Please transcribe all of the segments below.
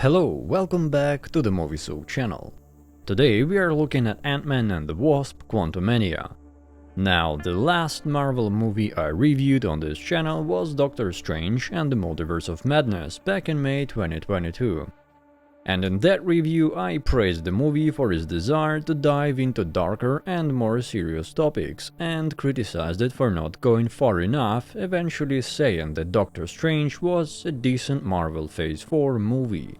Hello, welcome back to the Movie Soup channel. Today we are looking at Ant-Man and the Wasp: Quantumania. Now, the last Marvel movie I reviewed on this channel was Doctor Strange and the Multiverse of Madness back in May 2022. And in that review I praised the movie for its desire to dive into darker and more serious topics, and criticized it for not going far enough, eventually saying that Doctor Strange was a decent Marvel Phase 4 movie.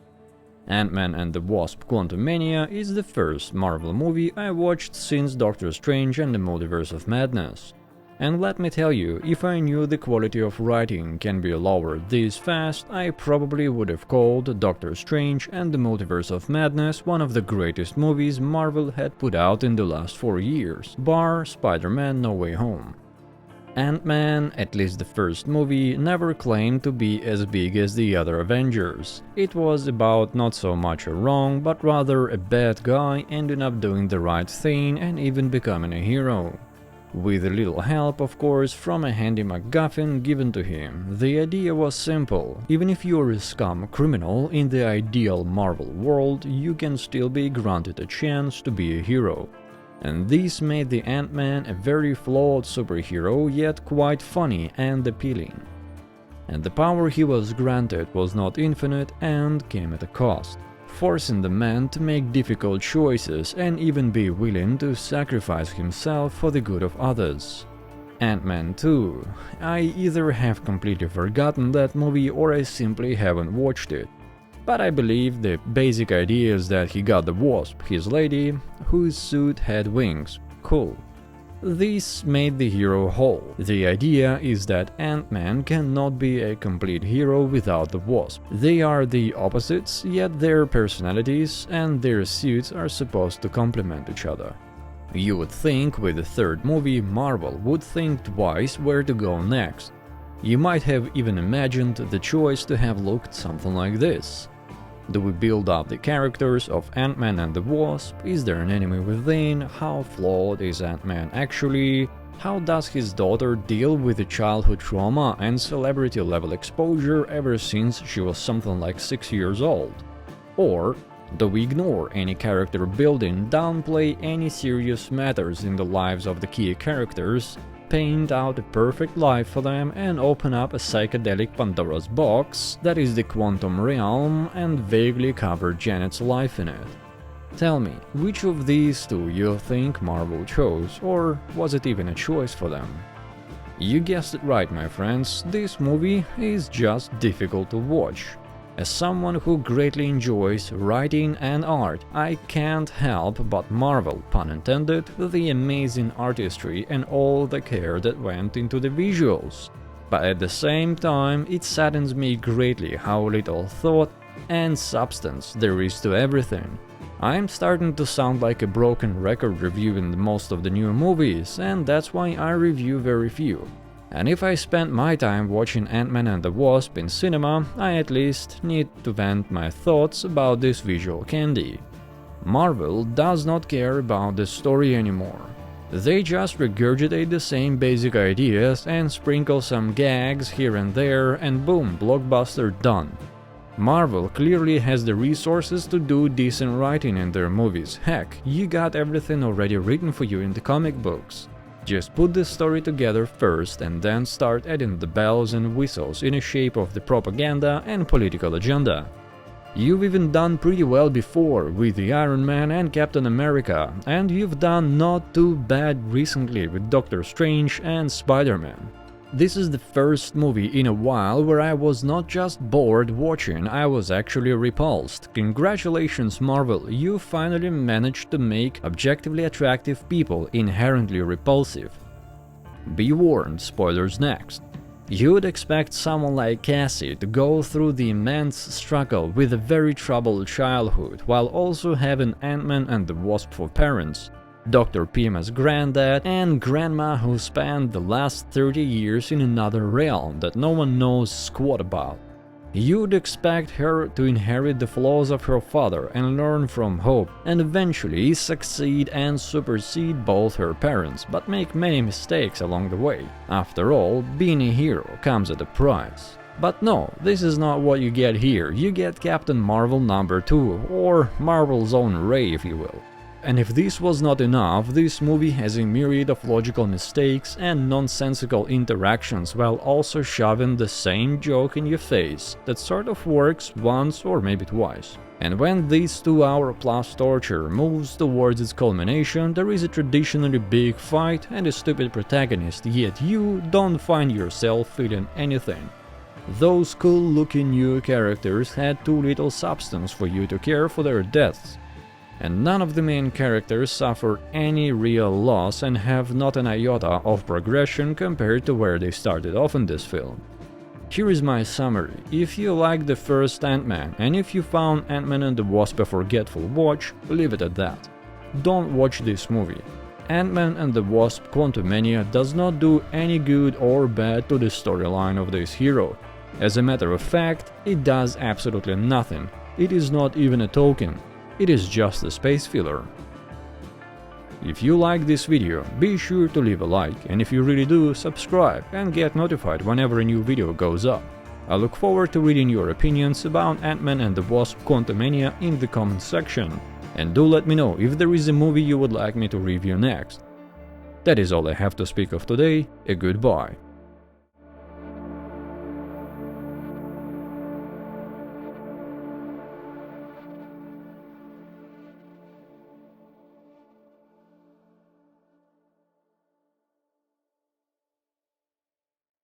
Ant-Man and the Wasp: Quantumania is the first Marvel movie I watched since Doctor Strange and the Multiverse of Madness. And let me tell you, if I knew the quality of writing can be lowered this fast, I probably would have called Doctor Strange and the Multiverse of Madness one of the greatest movies Marvel had put out in the last 4 years, bar Spider-Man: No Way Home. Ant-Man, at least the first movie, never claimed to be as big as the other Avengers. It was about not so much a wrong, but rather a bad guy ending up doing the right thing and even becoming a hero. With a little help, of course, from a handy MacGuffin given to him. The idea was simple: even if you're a scum criminal in the ideal Marvel world, you can still be granted a chance to be a hero. And this made the Ant-Man a very flawed superhero, yet quite funny and appealing. And the power he was granted was not infinite and came at a cost, forcing the man to make difficult choices and even be willing to sacrifice himself for the good of others. Ant-Man 2. I either have completely forgotten that movie or I simply haven't watched it. But I believe the basic idea is that he got the Wasp, his lady, whose suit had wings. Cool. This made the hero whole. The idea is that Ant-Man cannot be a complete hero without the Wasp. They are the opposites, yet their personalities and their suits are supposed to complement each other. You would think with the third movie Marvel would think twice where to go next. You might have even imagined the choice to have looked something like this. Do we build up the characters of Ant-Man and the Wasp? Is there an enemy within? How flawed is Ant-Man actually? How does his daughter deal with the childhood trauma and celebrity level exposure ever since she was something like 6 years old? Or do we ignore any character building, downplay any serious matters in the lives of the key characters, paint out a perfect life for them and open up a psychedelic Pandora's box that is the quantum realm and vaguely cover Janet's life in it? Tell me, which of these two you think Marvel chose, or was it even a choice for them? You guessed it right, my friends, this movie is just difficult to watch. As someone who greatly enjoys writing and art, I can't help but marvel, pun intended, the amazing artistry and all the care that went into the visuals. But at the same time, it saddens me greatly how little thought and substance there is to everything. I'm starting to sound like a broken record reviewing most of the new movies, and that's why I review very few. And if I spend my time watching Ant-Man and the Wasp in cinema, I at least need to vent my thoughts about this visual candy. Marvel does not care about the story anymore. They just regurgitate the same basic ideas and sprinkle some gags here and there, and boom, blockbuster done. Marvel clearly has the resources to do decent writing in their movies. Heck, you got everything already written for you in the comic books. Just put the story together first and then start adding the bells and whistles in the shape of the propaganda and political agenda. You've even done pretty well before with the Iron Man and Captain America, and you've done not too bad recently with Doctor Strange and Spider-Man. This is the first movie in a while where I was not just bored watching, I was actually repulsed. Congratulations, Marvel, you finally managed to make objectively attractive people inherently repulsive. Be warned, spoilers next. You'd expect someone like Cassie to go through the immense struggle with a very troubled childhood, while also having Ant-Man and the Wasp for parents, Dr. Pym as granddad, and grandma who spent the last 30 years in another realm that no one knows squat about. You'd expect her to inherit the flaws of her father and learn from Hope, and eventually succeed and supersede both her parents, but make many mistakes along the way. After all, being a hero comes at a price. But no, this is not what you get here. You get Captain Marvel #2, or Marvel's own Ray if you will. And if this was not enough, this movie has a myriad of logical mistakes and nonsensical interactions while also shoving the same joke in your face that sort of works once or maybe twice. And when this 2-hour-plus torture moves towards its culmination, there is a traditionally big fight and a stupid protagonist, yet you don't find yourself feeling anything. Those cool-looking new characters had too little substance for you to care for their deaths. And none of the main characters suffer any real loss and have not an iota of progression compared to where they started off in this film. Here is my summary. If you liked the first Ant-Man, and if you found Ant-Man and the Wasp a forgetful watch, leave it at that. Don't watch this movie. Ant-Man and the Wasp: Quantumania does not do any good or bad to the storyline of this hero. As a matter of fact, it does absolutely nothing. It is not even a token. It is just a space filler. If you like this video, be sure to leave a like, and if you really do, subscribe and get notified whenever a new video goes up. I look forward to reading your opinions about Ant-Man and the Wasp: Quantumania in the comment section, and do let me know if there is a movie you would like me to review next. That is all I have to speak of today. A goodbye.